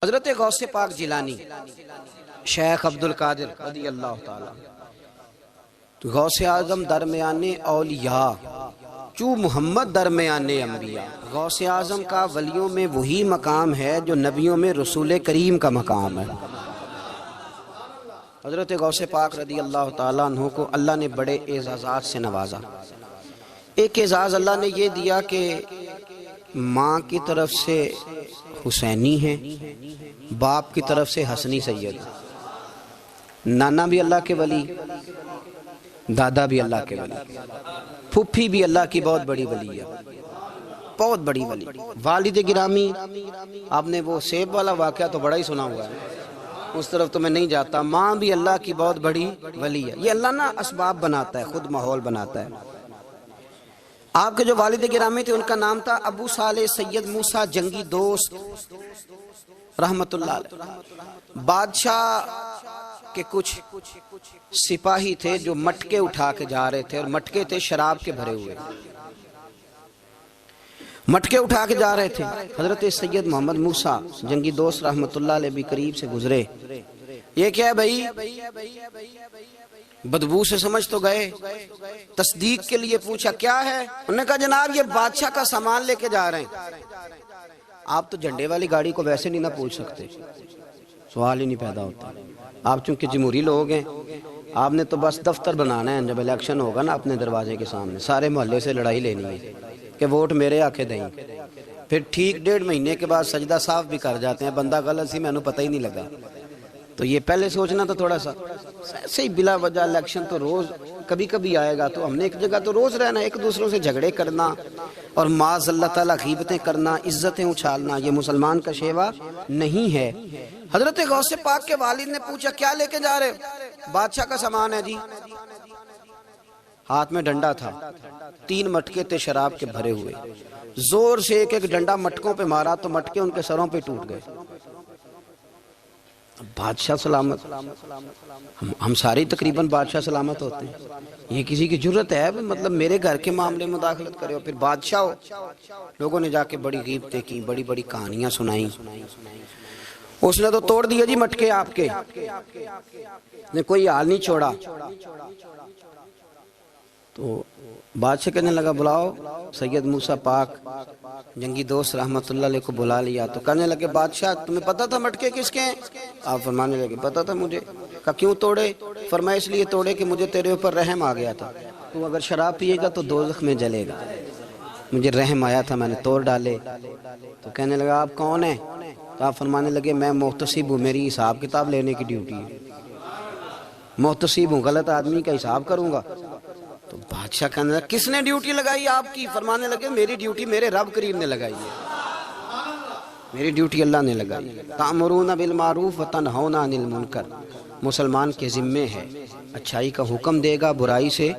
حضرت غوث پاک جیلانی شیخ عبدالقادر رضی اللہ تعالیٰ غوث اعظم درمیان اولیاء چو محمد درمیان انبیاء۔ غوث اعظم کا ولیوں میں وہی مقام ہے جو نبیوں میں رسول کریم کا مقام ہے۔ حضرت غوث پاک رضی اللہ تعالیٰ عنہ کو اللہ نے بڑے اعزازات سے نوازا۔ ایک اعزاز اللہ نے یہ دیا کہ ماں کی طرف سے حسینی ہیں، باپ کی طرف سے حسنی سید، نانا بھی اللہ کے ولی، دادا بھی اللہ کے ولی، پھپھی بھی اللہ کی بہت بڑی ولی ہے، بہت بڑی ولی۔ والد گرامی، آپ نے وہ سیب والا واقعہ تو بڑا ہی سنا ہوا ہے، اس طرف تو میں نہیں جاتا۔ ماں بھی اللہ کی بہت بڑی ولی ہے۔ یہ اللہ نا اسباب بناتا ہے، خود ماحول بناتا ہے۔ آپ کے جو والد گرامی تھے ان کا نام تھا ابو صالح سید موسیٰ جنگی دوست رحمت اللہ علیہ۔ بادشاہ کے کچھ سپاہی تھے جو مٹکے اٹھا کے جا رہے تھے، اور مٹکے تھے شراب کے بھرے ہوئے، مٹکے اٹھا کے جا رہے تھے۔ حضرت سید محمد موسیٰ جنگی دوست رحمت اللہ علیہ بھی قریب سے گزرے۔ یہ کیا ہے بھائی؟ بدبو سے سمجھ تو گئے، تصدیق کے لیے پوچھا کیا ہے؟ انہوں نے کہا جناب یہ بادشاہ کا سامان لے کے جا رہے ہیں۔ آپ تو جھنڈے والی گاڑی کو ویسے نہیں نہ پوچھ سکتے، سوال ہی نہیں پیدا ہوتا۔ آپ چونکہ جمہوری لوگ ہیں، آپ نے تو بس دفتر بنانا ہے، جب الیکشن ہوگا نا اپنے دروازے کے سامنے سارے محلے سے لڑائی لینی ہے کہ ووٹ میرے آکے دیں، پھر ٹھیک 1.5 مہینے کے بعد سجدہ صاف بھی کر جاتے ہیں، بندہ غلط سی میں نے پتہ ہی نہیں لگا۔ تو یہ پہلے سوچنا تو تھوڑا سا ایسے ہی بلا وجہ الیکشن تو روز کبھی کبھی آئے گا، تو ہم نے ایک جگہ تو روز رہنا، ایک دوسروں سے جھگڑے کرنا اور معاذ اللہ تعالیٰ غیبتیں کرنا، عزتیں اچھالنا، یہ مسلمان کا شیوا نہیں ہے۔ حضرت غوث پاک کے والد نے پوچھا کیا لے کے جا رہے ہو؟ بادشاہ کا سامان ہے جی۔ ہاتھ میں ڈنڈا تھا، 3 مٹکے تھے شراب کے بھرے ہوئے، زور سے ایک ایک ڈنڈا مٹکوں پہ مارا تو مٹکے ان کے سروں پہ ٹوٹ گئے۔ بادشاہ سلامت، ہم سارے تقریباً بادشاہ سلامت ہوتے ہیں، یہ کسی کی جرت ہے مطلب میرے گھر کے معاملے میں مداخلت کرے ہو، پھر بادشاہ ہو۔ لوگوں نے جا کے بڑی غیبتیں کی، بڑی بڑی کہانیاں سنائیں۔ اس نے تو توڑ دیا جی مٹکے آپ کے، نے کوئی حال نہیں چھوڑا۔ تو بادشاہ کہنے لگا بلاؤ سید موسیٰ پاک جنگی دوست رحمت اللہ علیہ کو بلا لیا۔ تو کہنے لگے بادشاہ تمہیں پتا تھا مٹکے کس کے ہیں؟ آپ فرمانے لگے پتا تھا مجھے۔ کہا کیوں توڑے؟ فرمایا اس لیے توڑے کہ مجھے تیرے اوپر رحم آ گیا تھا، تو اگر شراب پیے گا تو دوزخ میں جلے گا، مجھے رحم آیا تھا میں نے توڑ ڈالے۔ تو کہنے لگا آپ کون ہیں؟ تو آپ فرمانے لگے میں محتسب ہوں، میری حساب کتاب لینے کی ڈیوٹی ہے، محتسب ہوں، غلط آدمی کا حساب کروں گا۔ تو بادشاہ کہنے لگا کس نے ڈیوٹی لگائی آپ کی؟ فرمانے لگے میری ڈیوٹی میرے رب کریم نے لگائی ہے، میری ڈیوٹی اللہ نے لگائی ہے۔ تأمرون بالمعروف وتنہون عن المنکر، مسلمان کے ذمے ہے اچھائی کا حکم دے گا، برائی سے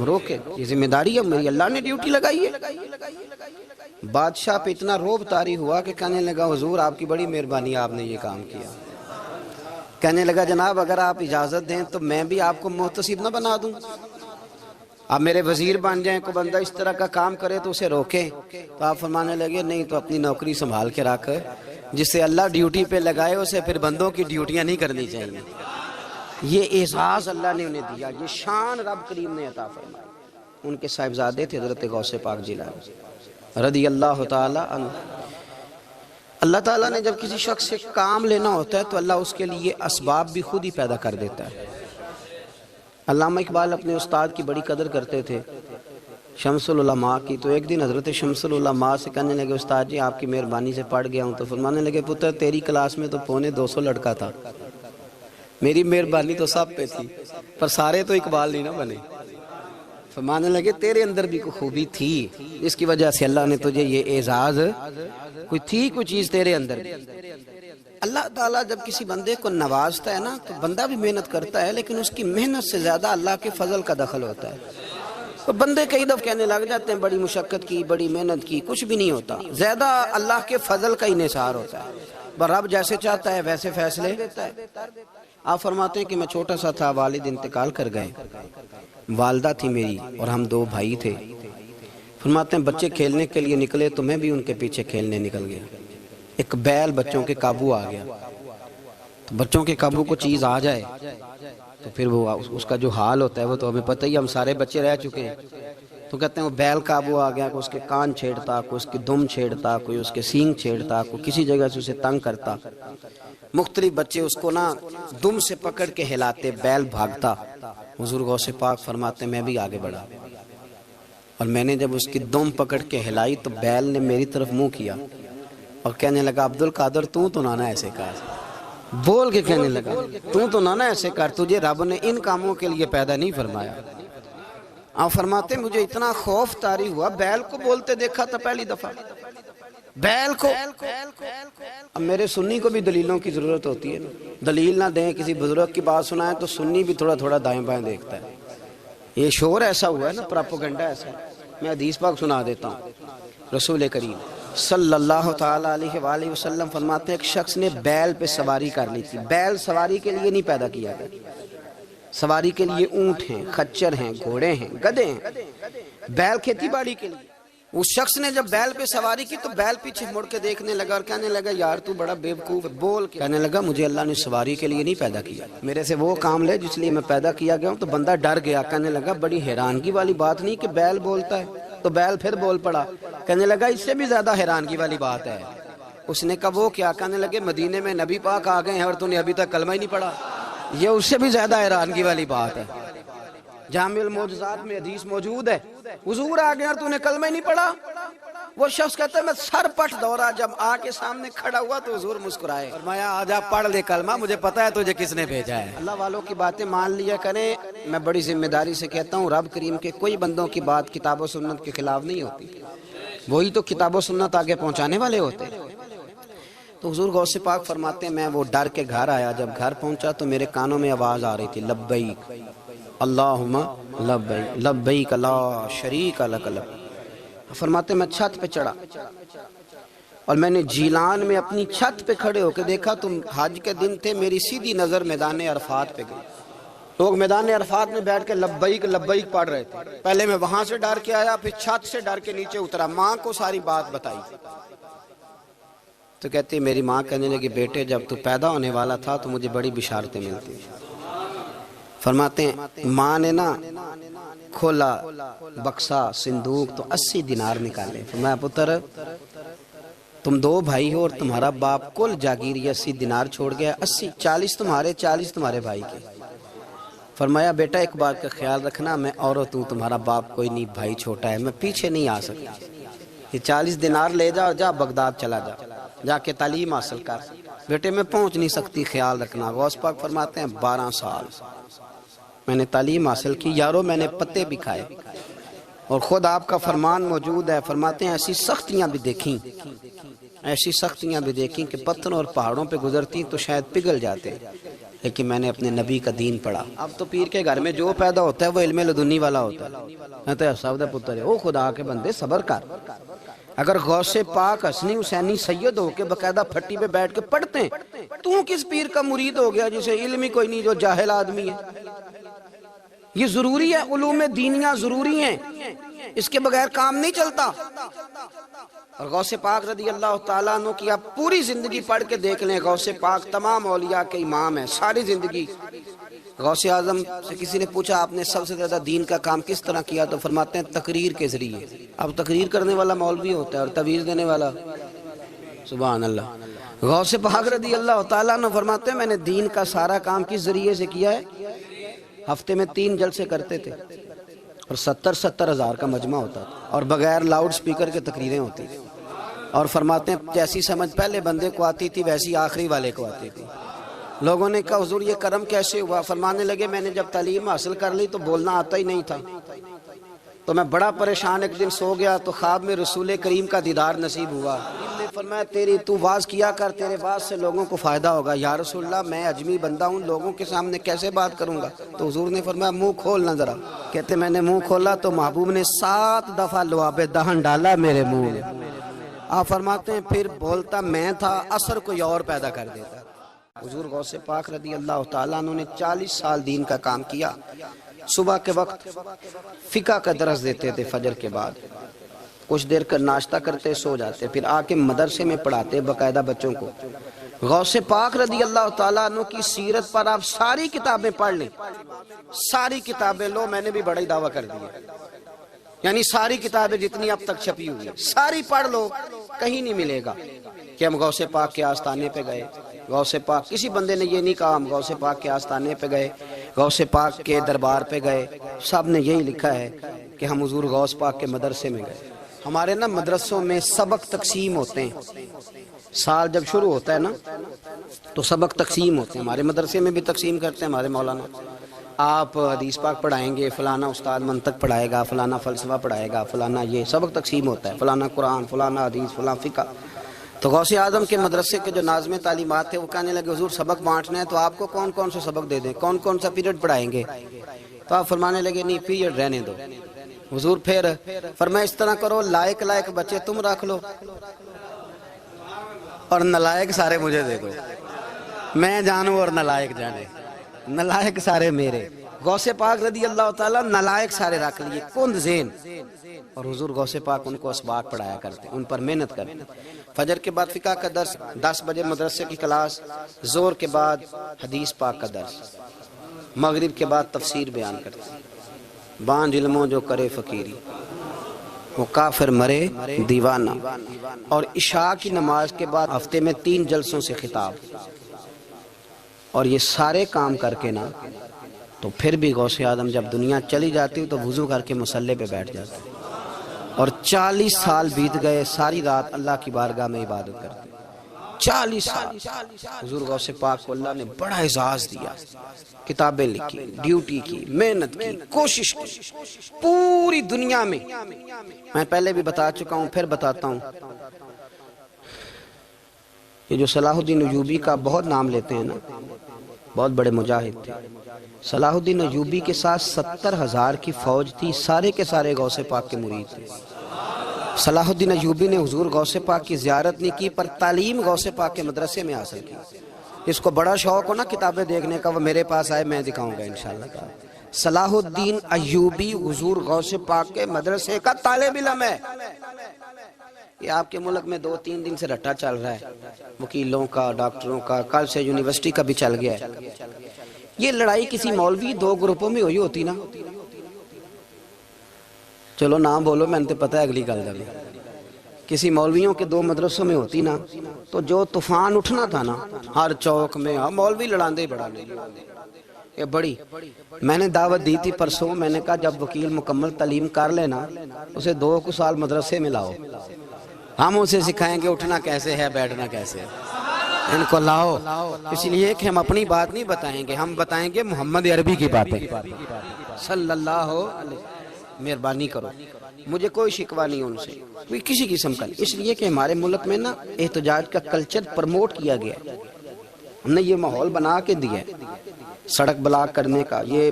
روکے، یہ ذمہ داری ہے میری، اللہ نے ڈیوٹی لگائی ہے۔ بادشاہ پہ اتنا روب طاری ہوا کہ کہنے لگا حضور آپ کی بڑی مہربانی، آپ نے یہ کام کیا۔ کہنے لگا جناب اگر آپ اجازت دیں تو میں بھی آپ کو محتسب نہ بنا دوں، آپ میرے وزیر بن جائیں، کوئی بندہ اس طرح کا کام کرے تو اسے روکیں۔ تو آپ فرمانے لگے نہیں تو اپنی نوکری سنبھال کے رکھ، جسے اللہ ڈیوٹی پہ لگائے اسے پھر بندوں کی ڈیوٹیاں نہیں کرنی چاہیے۔ یہ اعزاز اللہ نے انہیں دیا، یہ شان رب کریم نے عطا فرمائی۔ ان کے صاحبزادے تھے حضرت غوث پاک جیلانی رضی اللہ تعالی عنہ۔ اللہ تعالیٰ نے جب کسی شخص سے کام لینا ہوتا ہے تو اللہ اس کے لیے اسباب بھی خود ہی پیدا کر دیتا ہے۔ علامہ اقبال اپنے استاد کی بڑی قدر کرتے تھے، شمس العلماء کی۔ تو ایک دن حضرت شمس العلماء سے کہنے لگے استاد جی آپ کی مہربانی سے پڑھ گیا ہوں۔ تو فرمانے لگے پتر تیری کلاس میں تو 250 لڑکا تھا، میری مہربانی تو سب پہ تھی، پر سارے تو اقبال نہیں نہ بنے۔ فرمانے لگے تیرے اندر بھی کوئی خوبی تھی، اس کی وجہ سے اللہ نے تجھے یہ اعزاز، کوئی چیز تیرے اندر۔ اللہ تعالیٰ جب کسی بندے کو نوازتا ہے نا تو بندہ بھی محنت کرتا ہے، لیکن اس کی محنت سے زیادہ اللہ کے فضل کا دخل ہوتا ہے۔ تو بندے کئی دفعہ کہنے لگ جاتے ہیں بڑی مشقت کی، بڑی محنت کی، کچھ بھی نہیں ہوتا، زیادہ اللہ کے فضل کا انحصار ہوتا ہے۔ رب جیسے چاہتا ہے ویسے فیصلے دیتا ہے۔ آپ فرماتے ہیں کہ میں چھوٹا سا تھا، والد انتقال کر گئے، والدہ تھی میری اور ہم 2 بھائی تھے۔ فرماتے ہیں بچے کھیلنے کے لیے نکلے تو میں بھی ان کے پیچھے کھیلنے نکل گیا۔ ایک بیل بچوں کے قابو آ گیا، تو بچوں کے قابو کو چیز آ جائے تو پھر وہ اس کا جو حال ہوتا ہے وہ تو ہمیں پتہ ہی، ہم سارے بچے رہ چکے ہیں۔ تو کہتے ہیں وہ بیل قابو آ گیا، کوئی اس کے کان چھیڑتا، کوئی اس کی دم چھیڑتا، کوئی اس کے سینگ چھیڑتا، کوئی کسی جگہ سے اسے تنگ کرتا، مختلف بچے اس کو نا دم سے پکڑ کے ہلاتے، بیل بھاگتا۔ حضور غوث پاک فرماتے ہیں میں بھی آگے بڑھا، اور میں نے جب اس کی دم پکڑ کے ہلائی تو بیل نے میری طرف منہ کیا اور کہنے لگا عبد القادر تو نہ ایسے کر، بول کے کہنے لگا تو نہ ایسے کر، تجھے رب نے ان کاموں کے لیے پیدا نہیں فرمایا۔ آپ فرماتے مجھے اتنا خوف طاری ہوا، بیل کو بولتے دیکھا تھا پہلی دفعہ، بیل کو۔ اب میرے سنی کو بھی دلیلوں کی ضرورت ہوتی ہے، دلیل نہ دیں، کسی بزرگ کی بات سنائیں تو سنی بھی تھوڑا تھوڑا دائیں بائیں دیکھتا ہے۔ یہ شور ایسا ہوا ہے نا، پراپوگنڈا ایسا ہے۔ میں حدیث پاک سنا دیتا ہوں۔ رسول کریم صلی اللہ تعالیٰ علیہ وآلہ وسلم فرماتے ہیں ایک شخص نے بیل پہ سواری کر لی تھی۔ بیل سواری کے لیے نہیں پیدا کیا گیا، سواری کے لیے اونٹ ہیں، خچر ہیں، گھوڑے ہیں، گدھے ہیں، بیل کھیتی باڑی کے لیے۔ اس شخص نے جب بیل پہ سواری کی تو بیل پیچھے مڑ کے دیکھنے لگا اور کہنے لگا یار تو بڑا بیوقوف ہے، بول کے کہنے لگا مجھے اللہ نے سواری کے لیے نہیں پیدا کیا، میرے سے وہ کام لے جس لیے میں پیدا کیا گیا ہوں۔ تو بندہ ڈر گیا، کہنے لگا بڑی حیرانگی والی بات نہیں کہ بیل بولتا ہے، تو بیل پھر بول پڑا۔ کہنے لگا اس سے بھی زیادہ حیرانگی والی بات ہے۔ اس نے کہا وہ کیا؟ کہنے لگے مدینے میں نبی پاک آ گئے ہیں اور تو نے ابھی تک کلمہ ہی نہیں پڑھا، یہ اس سے بھی زیادہ حیرانگی والی بات ہے۔ جامع المعجزات میں حدیث موجود ہے، حضور آ گئے اور تو نے کلمہ ہی نہیں پڑھا۔ وہ شخص کہتا ہے میں سر پٹ دورا، جب آ کے سامنے کھڑا ہوا تو حضور مسکرائے، فرمایا آجا پڑھ لے کلمہ، مجھے پتا ہے تجھے کس نے بھیجا ہے۔ اللہ والوں کی باتیں مان لیا کریں، میں بڑی ذمہ داری سے کہتا ہوں رب کریم کے کوئی بندوں کی بات کتاب و سنت کے خلاف نہیں ہوتی، وہی تو کتاب و سنت آگے پہنچانے والے ہوتے۔ تو حضور غوث پاک فرماتے ہیں میں وہ ڈر کے گھر آیا، جب گھر پہنچا تو میرے کانوں میں آواز آ رہی تھی لبیک اللہم لبیک لبیک لا شریک لک لبیک۔ فرماتے میں چھت پہ چڑھا اور میں نے جیلان میں اپنی چھت پہ کھڑے ہو کے دیکھا، تم حج کے دن تھے، میری سیدھی نظر میدان عرفات پہ گئی، لوگ میدان عرفات میں بیٹھ کے لبیک لبیک پڑھ رہے تھے۔ پہلے میں وہاں سے ڈر کے آیا، پھر چھت سے ڈر کے نیچے اترا، ماں کو ساری بات بتائی تو کہتی میری ماں کہنے لگی بیٹے جب تو پیدا ہونے والا تھا تو مجھے بڑی بشارتیں ملتی۔ فرماتے ہیں ماں نے نا کھولا بکسا صندوق تو 80 دینار نکالے، فرمایا پتر تم 2 بھائی ہو اور تمہارا باپ کل جاگیر 80 دینار چھوڑ گیا، 80 40 تمہارے 40 تمہارے بھائی کے۔ فرمایا بیٹا ایک بات کا خیال رکھنا، میں عورت ہوں، تمہارا باپ کوئی نہیں، بھائی چھوٹا ہے، میں پیچھے نہیں آ سکتی، یہ 40 دینار لے جا اور جا بغداد چلا جا کے تعلیم حاصل کر، بیٹے میں پہنچ نہیں سکتی، خیال رکھنا۔ غوث پاک فرماتے ہیں 12 سال میں نے تعلیم حاصل کی یارو، میں نے پتے بھی کھائے، اور خود آپ کا فرمان موجود ہے، فرماتے ہیں ایسی سختیاں بھی دیکھیں، ایسی سختیاں بھی دیکھیں کہ پتھروں اور پہاڑوں پہ گزرتی تو شاید پگھل جاتے، لیکن میں نے اپنے نبی کا دین پڑھا۔ اب تو پیر کے گھر میں جو پیدا ہوتا ہے وہ علم لدنی والا ہوتا ہے، میں تو صاحب دا پتر ہے، او خدا کے بندے صبر کر۔ اگر غوث پاک حسنی حسینی سید ہو کے باقاعدہ پھٹی پہ بیٹھ کے پڑھتے ہیں، تو کس پیر کا مرید ہو گیا جسے علم ہی کوئی نہیں، جو جاہل آدمی ہے؟ یہ ضروری ہے، علوم دینیاں ضروری ہیں، اس کے بغیر کام نہیں چلتا۔ اور غوث پاک رضی اللہ تعالیٰ عنہ کی آپ پوری زندگی پڑھ کے دیکھ لیں، غوث پاک تمام اولیاء کے امام ہیں، ساری زندگی۔ غوث اعظم سے کسی نے پوچھا آپ نے سب سے زیادہ دین کا کام کس طرح کیا، تو فرماتے ہیں تقریر کے ذریعے۔ اب تقریر کرنے والا مولوی ہوتا ہے اور تویز دینے والا، سبحان اللہ۔ غوث پاک رضی اللہ تعالیٰ عنہ فرماتے ہیں میں نے دین کا سارا کام کس ذریعے سے کیا ہے، ہفتے میں 3 جلسے کرتے تھے اور 70 ہزار کا مجمع ہوتا تھا، اور بغیر لاؤڈ سپیکر کے تقریریں ہوتی تھی، اور فرماتے ہیں جیسی سمجھ پہلے بندے کو آتی تھی ویسی آخری والے کو آتی تھی۔ لوگوں نے کہا حضور یہ کرم کیسے ہوا؟ فرمانے لگے میں نے جب تعلیم حاصل کر لی تو بولنا آتا ہی نہیں تھا، تو میں بڑا پریشان، ایک دن سو گیا تو خواب میں رسول کریم کا دیدار نصیب ہوا، فرمایا تیری تو واز کیا کر، تیرے واز سے لوگوں کو فائدہ ہوگا۔ یا رسول اللہ میں اجمی بندہ ہوں، لوگوں کے سامنے کیسے بات کروں گا؟ تو حضور نے فرمایا منہ کھولنا ذرا۔ کہتے میں نے منہ کھولا تو محبوب نے 7 دفعہ لعاب دہن ڈالا میرے منہ میں۔ آپ فرماتے ہیں پھر بولتا میں تھا، اثر کوئی اور پیدا کر دیتا۔ حضور غوث پاک رضی اللہ تعالیٰ عنہ نے 40 سال دین کا کام کیا۔ صبح کے وقت فقہ کا درس دیتے تھے فجر کے بعد، کچھ دیر کا ناشتہ کرتے سو جاتے، پھر آ کے مدرسے میں پڑھاتے باقاعدہ بچوں کو۔ غوث پاک رضی اللہ تعالیٰ عنہ کی سیرت پر آپ ساری کتابیں پڑھ لیں، ساری کتابیں لو، میں نے بھی بڑا ہی دعویٰ کر دیا، یعنی ساری کتابیں جتنی اب تک چھپی ہوئی ہیں ساری پڑھ لو، کہیں نہیں ملے گا کہ ہم غوث پاک کے آستانے پہ گئے۔ غوث پاک کسی بندے نے یہ نہیں کہا ہم غوث پاک کے آستانے پہ گئے، غوث پاک کے دربار پہ گئے، سب نے یہی لکھا ہے کہ ہم حضور غوث پاک کے مدرسے میں گئے۔ ہمارے نا مدرسوں میں سبق تقسیم ہوتے ہیں، سال جب شروع ہوتا ہے نا تو سبق تقسیم ہوتے ہیں، ہمارے مدرسے میں بھی تقسیم کرتے ہیں ہمارے مولانا۔ آپ حدیث پاک پڑھائیں گے، فلانا استاد منطق پڑھائے گا، فلانا فلسفہ پڑھائے گا، فلانا یہ سبق تقسیم ہوتا ہے، فلانا قرآن، فلانا حدیث، فلانا فقہ۔ تو غوث اعظم کے مدرسے کے جو ناظم تعلیمات تھے وہ کہنے لگے حضور سبق بانٹنا ہے تو آپ کو کون کون سے سبق دے دیں، کون کون سا پیریڈ پڑھائیں گے؟ تو آپ فرمانے لگے نہیں پیریڈ رہنے دو۔ حضور پھر فرمایا اس طرح کرو، لائق بچے تم رکھ لو اور نلائق سارے مجھے دے دو، میں جانوں اور نلائق جانے، نلائق سارے میرے۔ غوث پاک رضی اللہ تعالیٰ نلائق سارے رکھ لیے، کند ذہن، اور حضور غوث پاک ان کو اسباق پڑھایا کرتے، ان پر محنت کرتے۔ فجر کے بعد فقہ کا درس، 10 بجے مدرسے کی کلاس، زور کے بعد حدیث پاک کا درس، مغرب کے بعد تفسیر بیان کرتے۔ بانج علموں جو کرے فقیری، وہ کافر مرے دیوانہ۔ اور عشاء کی نماز کے بعد ہفتے میں 3 جلسوں سے خطاب، اور یہ سارے کام کر کے نا تو پھر بھی غوث اعظم جب دنیا چلی جاتی تو وضو کر کے مصلے پہ بیٹھ جاتے، اور 40 سال بیت گئے، ساری رات اللہ کی بارگاہ میں عبادت کرتے۔ 40 سال حضور غوث پاک کو اللہ نے بڑا اعزاز دیا، کتابیں لکھی، ڈیوٹی کی، محنت کی، کوشش کی پوری دنیا میں۔ میں پہلے بھی بتا چکا ہوں، پھر بتاتا ہوں، یہ جو صلاح الدین ایوبی کا بہت نام لیتے ہیں نا، بہت بڑے مجاہد تھے۔ صلاح الدین ایوبی کے ساتھ 70,000 کی فوج تھی، سارے کے سارے غوث پاک کے مرید تھے۔ صلاح الدین ایوبی نے حضور غوث پاک کی زیارت نہیں کی، پر تعلیم غوث پاک کے مدرسے میں حاصل کی۔ اس کو بڑا شوق ہو نا کتابیں دیکھنے کا، وہ میرے پاس آئے، میں دکھاؤں گا انشاءاللہ۔ صلاح الدین ایوبی حضور غوث پاک کے مدرسے کا طالب علم ہے۔ یہ آپ کے ملک میں 2-3 دن سے رٹا چل رہا ہے، وکیلوں کا، ڈاکٹروں کا، کل سے یونیورسٹی کا بھی چل گیا ہے۔ یہ لڑائی کسی مولوی 2 گروپوں میں ہوئی ہوتی نا، چلو نام بولو، میں نے پتہ ہے اگلی گل دے، کسی مولویوں کے 2 مدرسوں میں ہوتی نا تو جو طوفان اٹھنا تھا نا ہر چوک میں، مولوی لڑاندے ہی بڑا نہیں یہ بڑی۔ میں نے دعوت دی تھی پرسوں، میں نے کہا جب وکیل مکمل تعلیم کر لینا اسے 2 سال مدرسے میں لاؤ، ہم اسے سکھائیں گے اٹھنا کیسے ہے، بیٹھنا کیسے ہے، ان کو لاؤ، اس لیے کہ ہم اپنی بات نہیں بتائیں گے، ہم بتائیں گے محمد عربی کی باتیں صلی اللہ علیہ۔ مہربانی کرو، مجھے کوئی شکوہ نہیں ان سے، کوئی کسی قسم کا نہیں، اس لیے کہ ہمارے ملک میں نا احتجاج کا کلچر پروموٹ کیا گیا، ہم نے یہ ماحول بنا کے دیا ہے سڑک بلاک کرنے کا۔ یہ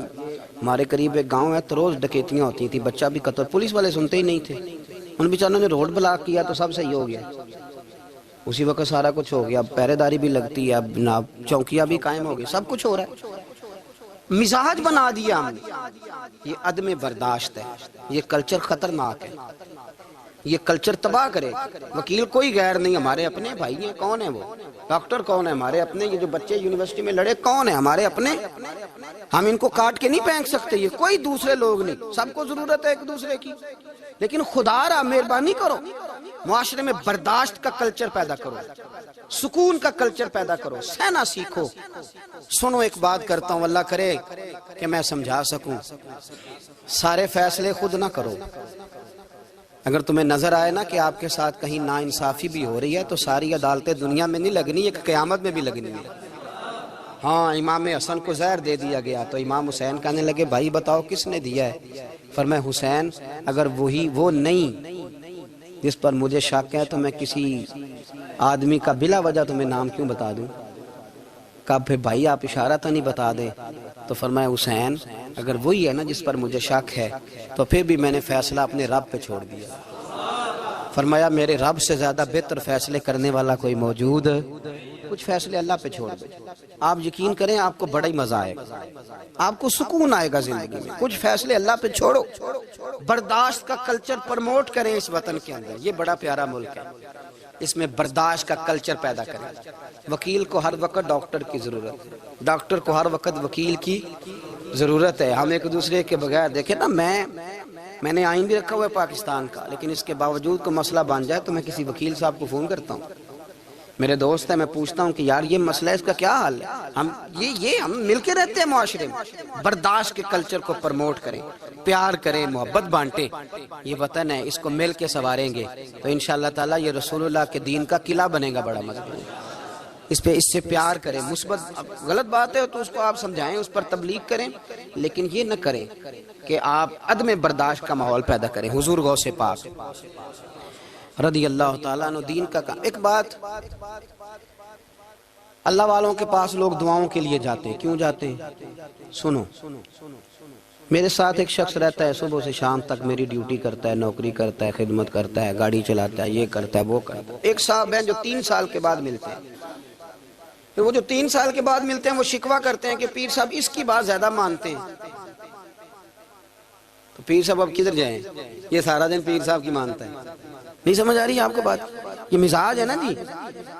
ہمارے قریب ایک گاؤں ہے تو روز ڈکیتیاں ہوتی تھیں، بچہ بھی قتل، پولیس والے سنتے ہی نہیں تھے، ان بیچاروں نے روڈ بلاک کیا تو سب صحیح ہو گیا، اسی وقت سارا کچھ ہو گیا، اب پہرے داری بھی لگتی ہے، اب جناب چوکیاں بھی قائم ہو گئی، سب کچھ ہو رہا ہے۔ مزاج بنا دیا ہم نے، یہ عدم برداشت ہے، یہ کلچر خطرناک ہے، یہ کلچر تباہ کرے۔ وکیل کوئی غیر نہیں، ہمارے اپنے بھائی ہیں، کون ہے وہ؟ ڈاکٹر کون ہے؟ ہمارے اپنے۔ یہ جو بچے یونیورسٹی میں لڑے کون ہیں؟ ہمارے اپنے۔ ہم ان کو کاٹ کے نہیں پھینک سکتے، یہ کوئی دوسرے لوگ نہیں، سب کو ضرورت ہے ایک دوسرے کی، لیکن خدا را مہربانی کرو، معاشرے میں برداشت کا کلچر پیدا کرو، سکون کا کلچر پیدا کرو، سہنا سیکھو۔ سنو ایک بات کرتا ہوں، اللہ کرے کہ میں سمجھا سکوں، سارے فیصلے خود نہ کرو۔ اگر تمہیں نظر آئے نا کہ آپ کے ساتھ کہیں ناانصافی بھی ہو رہی ہے تو ساری عدالتیں دنیا میں نہیں لگنی، ایک قیامت میں بھی لگنی ہے۔ ہاں امام حسن کو زہر دے دیا گیا تو امام حسین کہنے لگے بھائی بتاؤ کس نے دیا ہے؟ فرمایا حسین اگر وہ نہیں جس پر مجھے شک ہے تو میں کسی آدمی کا بلا وجہ تمہیں نام کیوں بتا دوں؟ کہا پھر بھائی آپ اشارہ تو نہیں بتا دیں؟ تو فرمایا حسین اگر وہی ہے نا جس پر مجھے شک ہے تو پھر بھی میں نے فیصلہ اپنے رب پہ چھوڑ دیا۔ فرمایا میرے رب سے زیادہ بہتر فیصلے کرنے والا کوئی موجود کچھ فیصلے اللہ پہ چھوڑ دو. آپ یقین کریں آپ کو بڑا ہی مزہ آئے گا, آپ کو سکون آئے گا زندگی میں. کچھ فیصلے اللہ پہ چھوڑو, برداشت کا کلچر پروموٹ کریں اس وطن کے اندر. یہ بڑا پیارا ملک ہے, اس میں برداشت کا کلچر پیدا کریں. وکیل کو ہر وقت ڈاکٹر کی ضرورت ہے, ڈاکٹر کو ہر وقت وکیل کی ضرورت ہے. ہم ایک دوسرے کے بغیر دیکھیں نا, میں نے آئین بھی رکھا ہوا ہے پاکستان کا, لیکن اس کے باوجود کو مسئلہ بن جائے تو میں کسی وکیل صاحب کو فون کرتا ہوں, میرے دوست ہے, میں پوچھتا ہوں کہ یار یہ مسئلہ ہے, اس کا کیا حل ہے. ہم مل کے رہتے ہیں معاشرے میں. برداشت کے کلچر کو پروموٹ کریں, پیار کریں, محبت بانٹیں. یہ وطن ہے, اس کو مل کے سنواریں گے تو انشاءاللہ تعالیٰ یہ رسول اللہ کے دین کا قلعہ بنے گا بڑا مضبوط. اس سے پیار کریں. مثبت غلط بات ہے تو اس کو آپ سمجھائیں, اس پر تبلیغ کریں, لیکن یہ نہ کریں کہ آپ عدم برداشت کا ماحول پیدا کریں. حضور غوث پاک رضی اللہ تعالیٰ عنہ دین کا کام. ایک بات, اللہ والوں کے پاس لوگ دعاؤں کے لیے جاتے ہیں. کیوں جاتے ہیں؟ سنو, میرے ساتھ ایک شخص رہتا ہے, صبح سے شام تک میری ڈیوٹی کرتا ہے, نوکری کرتا ہے, خدمت کرتا ہے, گاڑی چلاتا ہے, یہ کرتا ہے, وہ کرتا ہے. ایک صاحب ہیں جو 3 سال کے بعد ملتے ہیں. وہ جو 3 سال کے بعد ملتے ہیں وہ شکوہ کرتے ہیں کہ پیر صاحب اس کی بات زیادہ مانتے ہیں. تو پیر صاحب اب کدھر جائیں, یہ سارا دن پیر صاحب کی مانتا ہے. نہیں سمجھ آ رہی ہے آپ کو بات؟ یہ مزاج ہے نا جی.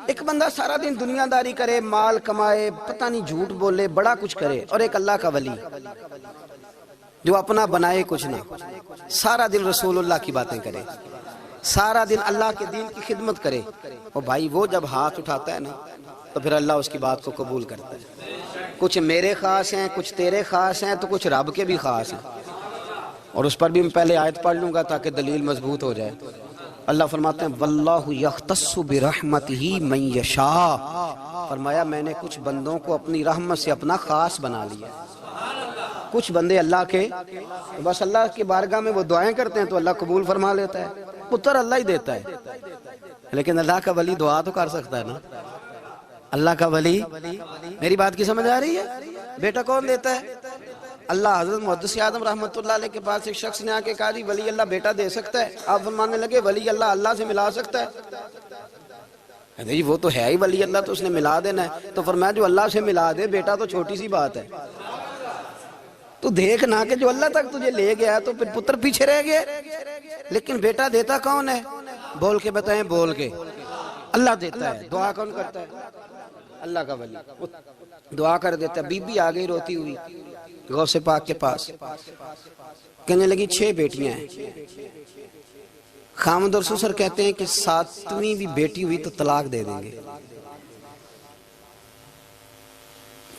ایک بندہ سارا دن دنیا داری کرے, مال کمائے, پتہ نہیں جھوٹ بولے, بڑا کچھ کرے, اور ایک اللہ کا ولی جو اپنا بنائے کچھ نہ, سارا دن رسول اللہ کی باتیں کرے, سارا دن اللہ کے دین کی خدمت کرے. اور بھائی وہ جب ہاتھ اٹھاتا ہے نا تو پھر اللہ اس کی بات کو قبول کرتا ہے. کچھ میرے خاص ہیں, کچھ تیرے خاص ہیں, تو کچھ رب کے بھی خاص ہیں. اور اس پر بھی میں پہلے آیت پڑھ لوں گا تاکہ دلیل مضبوط ہو جائے. اللہ فرماتے ہیں واللہ یختص برحمتہ من یشاء, فرمایا میں نے کچھ بندوں کو اپنی رحمت سے اپنا خاص بنا لیا. کچھ بندے اللہ کے بس اللہ کی بارگاہ میں وہ دعائیں کرتے ہیں تو اللہ قبول فرما لیتا ہے. پتر اللہ ہی دیتا ہے, لیکن اللہ کا ولی دعا تو کر سکتا ہے نا. اللہ کا ولی, میری بات کی سمجھ آ رہی ہے؟ بیٹا کون دیتا ہے؟ اللہ. حضرت محدث اعظم رحمۃ اللہ علیہ کے پاس ایک شخص نے آ کے کہا جی ولی اللہ بیٹا دے سکتا ہے؟ آپ فرمانے لگے ولی اللہ اللہ سے ملا سکتا ہے؟ جی وہ تو ہے ہی ولی اللہ, تو اس نے ملا دینا ہے. تو فرمایا جو اللہ سے ملا دے بیٹا تو چھوٹی سی بات ہے. تو دیکھ نہ کہ جو اللہ تک تجھے لے گیا تو پھر پتر پیچھے رہ گئے. لیکن بیٹا دیتا کون ہے؟ بول کے بتائیں, بول کے. اللہ دیتا ہے. دعا کون کرتا ہے؟ اللہ کا ولی دعا کر دیتا ہے. بی بی آ گئی روتی ہوئی غوث پاک کے پاس, کہنے لگی 6 بیٹیاں ہیں. خامد اور سسر کہتے ہیں کہ 7ویں بھی بیٹی ہوئی تو طلاق دے دیں گے.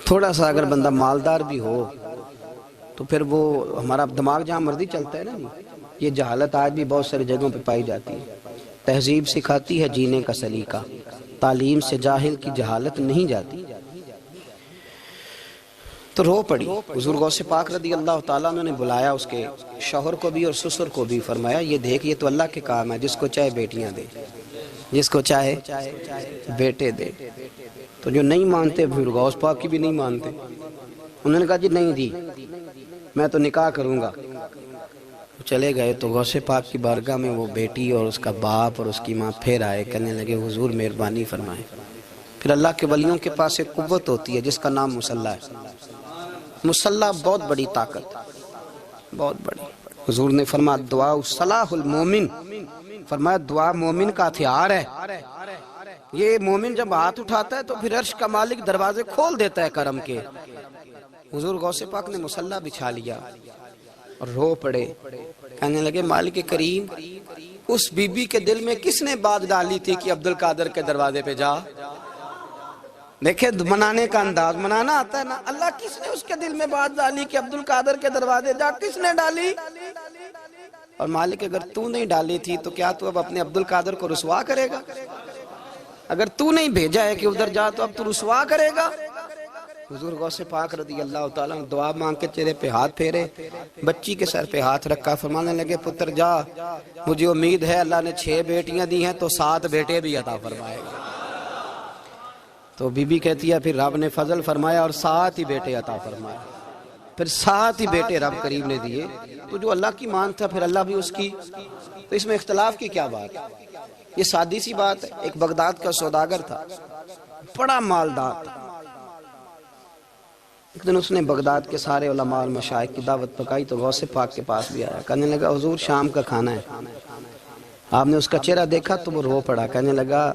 تھوڑا سا اگر بندہ مالدار بھی ہو تو پھر وہ ہمارا دماغ جہاں مرضی چلتا ہے نا جی. یہ جہالت آج بھی بہت ساری جگہوں پہ پائی جاتی ہے. تہذیب سکھاتی ہے جینے کا سلیقہ, تعلیم سے جاہل کی جہالت نہیں جاتی. تو رو پڑی. حضور غوث پاک رضی اللہ تعالیٰ عنہ نے بلایا اس کے شوہر کو بھی اور سسر کو بھی. فرمایا یہ دیکھ, یہ تو اللہ کے کام ہے, جس کو چاہے بیٹیاں دے, جس کو چاہے بیٹے دے. تو جو نہیں مانتے پھر غوث پاک کی بھی نہیں مانتے. انہوں نے کہا جی نہیں جی میں تو نکاح کروں گا. چلے گئے تو غوث پاک کی بارگاہ میں وہ بیٹی اور اس کا باپ اور اس کی ماں پھر آئے, کہنے لگے حضور مہربانی فرمائیں. پھر اللہ کے ولیوں کے پاس ایک قوت ہوتی ہے جس کا نام مصلی ہے. مصلی بہت بڑی طاقت, بہت بڑی. حضور نے فرمایا دعا صلاح المومن, فرمایا دعا مومن کا ہتھیار ہے. یہ مومن جب ہاتھ اٹھاتا ہے تو پھر عرش کا مالک دروازے کھول دیتا ہے کرم کے. حضور غوث پاک نے مصلی بچھا لیا اور رو پڑے, کہنے لگے مالک کریم اس بی بی کے دل میں کس نے بات ڈالی تھی کہ عبد القادر کے دروازے پہ جا. دیکھیں منانے کا انداز, منانا آتا ہے نا. اللہ کس نے اس کے دل میں بات ڈالی کہ عبد القادر کے دروازے جا, کس نے ڈالی؟ اور مالک اگر تو نہیں ڈالی تھی تو کیا تو اب اپنے عبد القادر کو رسوا کرے گا؟ اگر تو نہیں بھیجا ہے کہ ادھر جا تو اب تو رسوا کرے گا؟ حضور غوث پاک رضی اللہ تعالیٰ نے دعا مانگ کے چہرے پہ ہاتھ پھیرے, بچی کے سر پہ ہاتھ رکھا, فرمانے لگے پتر جا, مجھے امید ہے اللہ نے 6 بیٹیاں دی ہیں تو 7 بیٹے بھی عطا فرمائے گا. تو بی بی کہتی ہے پھر رب نے فضل فرمایا اور 7 ہی بیٹے عطا فرمائے. پھر 7 ہی بیٹے رب کریم نے دیے. تو جو اللہ کی مان تھا پھر اللہ بھی اس کی. تو اس میں اختلاف کی کیا بات ہے؟ یہ سادی سی بات ہے. ایک بغداد کا سوداگر تھا, بڑا مالدار تھا۔ ایک دن اس نے بغداد کے سارے علماء اور مشائخ کی دعوت پکائی تو غوث پاک کے پاس بھی آیا، کہنے لگا حضور شام کا کھانا ہے۔ آپ نے اس کا چہرہ دیکھا تو وہ رو پڑا، کہنے لگا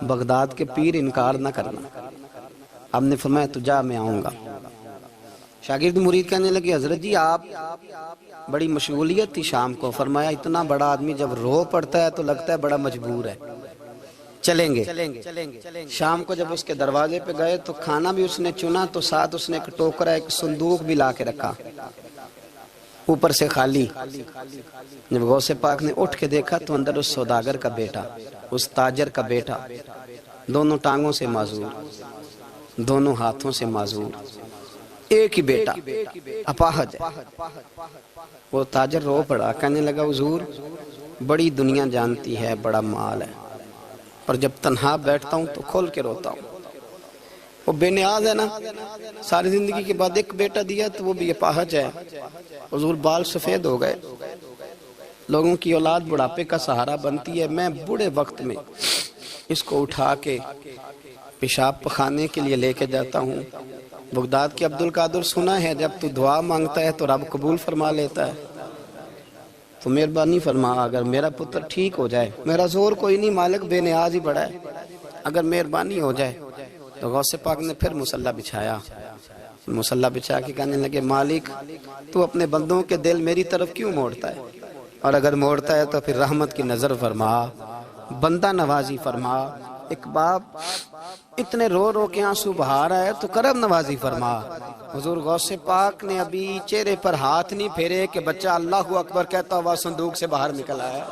بغداد کے پیر انکار نہ کرنا۔ آپ نے فرمایا تو جا میں آؤں گا۔ شاگرد مرید کہنے لگے حضرت جی آپ بڑی مشغولیت تھی شام کو۔ فرمایا اتنا بڑا آدمی جب رو پڑتا ہے تو لگتا ہے بڑا مجبور ہے، چلیں گے۔ شام کو جب اس کے دروازے پہ گئے تو کھانا بھی اس نے چنا تو ساتھ اس نے ایک ٹوکرا ایک صندوق بھی لا کے رکھا، اوپر سے خالی۔ جب غوث پاک نے اٹھ کے دیکھا تو اندر اس سوداگر کا بیٹا، اس تاجر کا بیٹا، دونوں ٹانگوں سے معذور، دونوں ہاتھوں سے معذور، ایک ہی بیٹا اپاہج ہے۔ وہ تاجر رو پڑا، کہنے لگا حضور بڑی دنیا جانتی ہے، بڑا مال ہے، اور جب تنہا بیٹھتا ہوں تو کھول کے روتا ہوں۔ وہ بے نیاز ہے نا، ساری زندگی کے بعد ایک بیٹا دیا تو وہ بھی اپاہج ہے۔ حضور بال سفید ہو گئے، لوگوں کی اولاد بڑھاپے کا سہارا بنتی ہے، میں بوڑھے وقت میں اس کو اٹھا کے پیشاب پخانے کے لیے لے کے جاتا ہوں۔ بغداد کے عبد القادر سنا ہے جب تو دعا مانگتا ہے تو رب قبول فرما لیتا ہے، تو مہربانی فرما اگر میرا پتر ٹھیک ہو جائے، میرا زور کوئی نہیں مالک، بے نیاز ہی بڑا ہے، اگر مہربانی ہو جائے۔ تو غوث پاک نے پھر مصلی بچھایا، مصلی بچھا کے کہنے لگے مالک تو اپنے بندوں کے دل میری طرف کیوں موڑتا ہے، اور اگر موڑتا ہے تو پھر رحمت کی نظر فرما، بندہ نوازی فرما۔ ایک باپ اتنے رو رو کے آنسو بہا رہا ہے تو کرم نوازی فرما۔ حضور غوث پاک نے ابھی چہرے پر ہاتھ نہیں پھیرے کہ بچہ اللہ اکبر کہتا ہوا صندوق سے باہر نکل آیا۔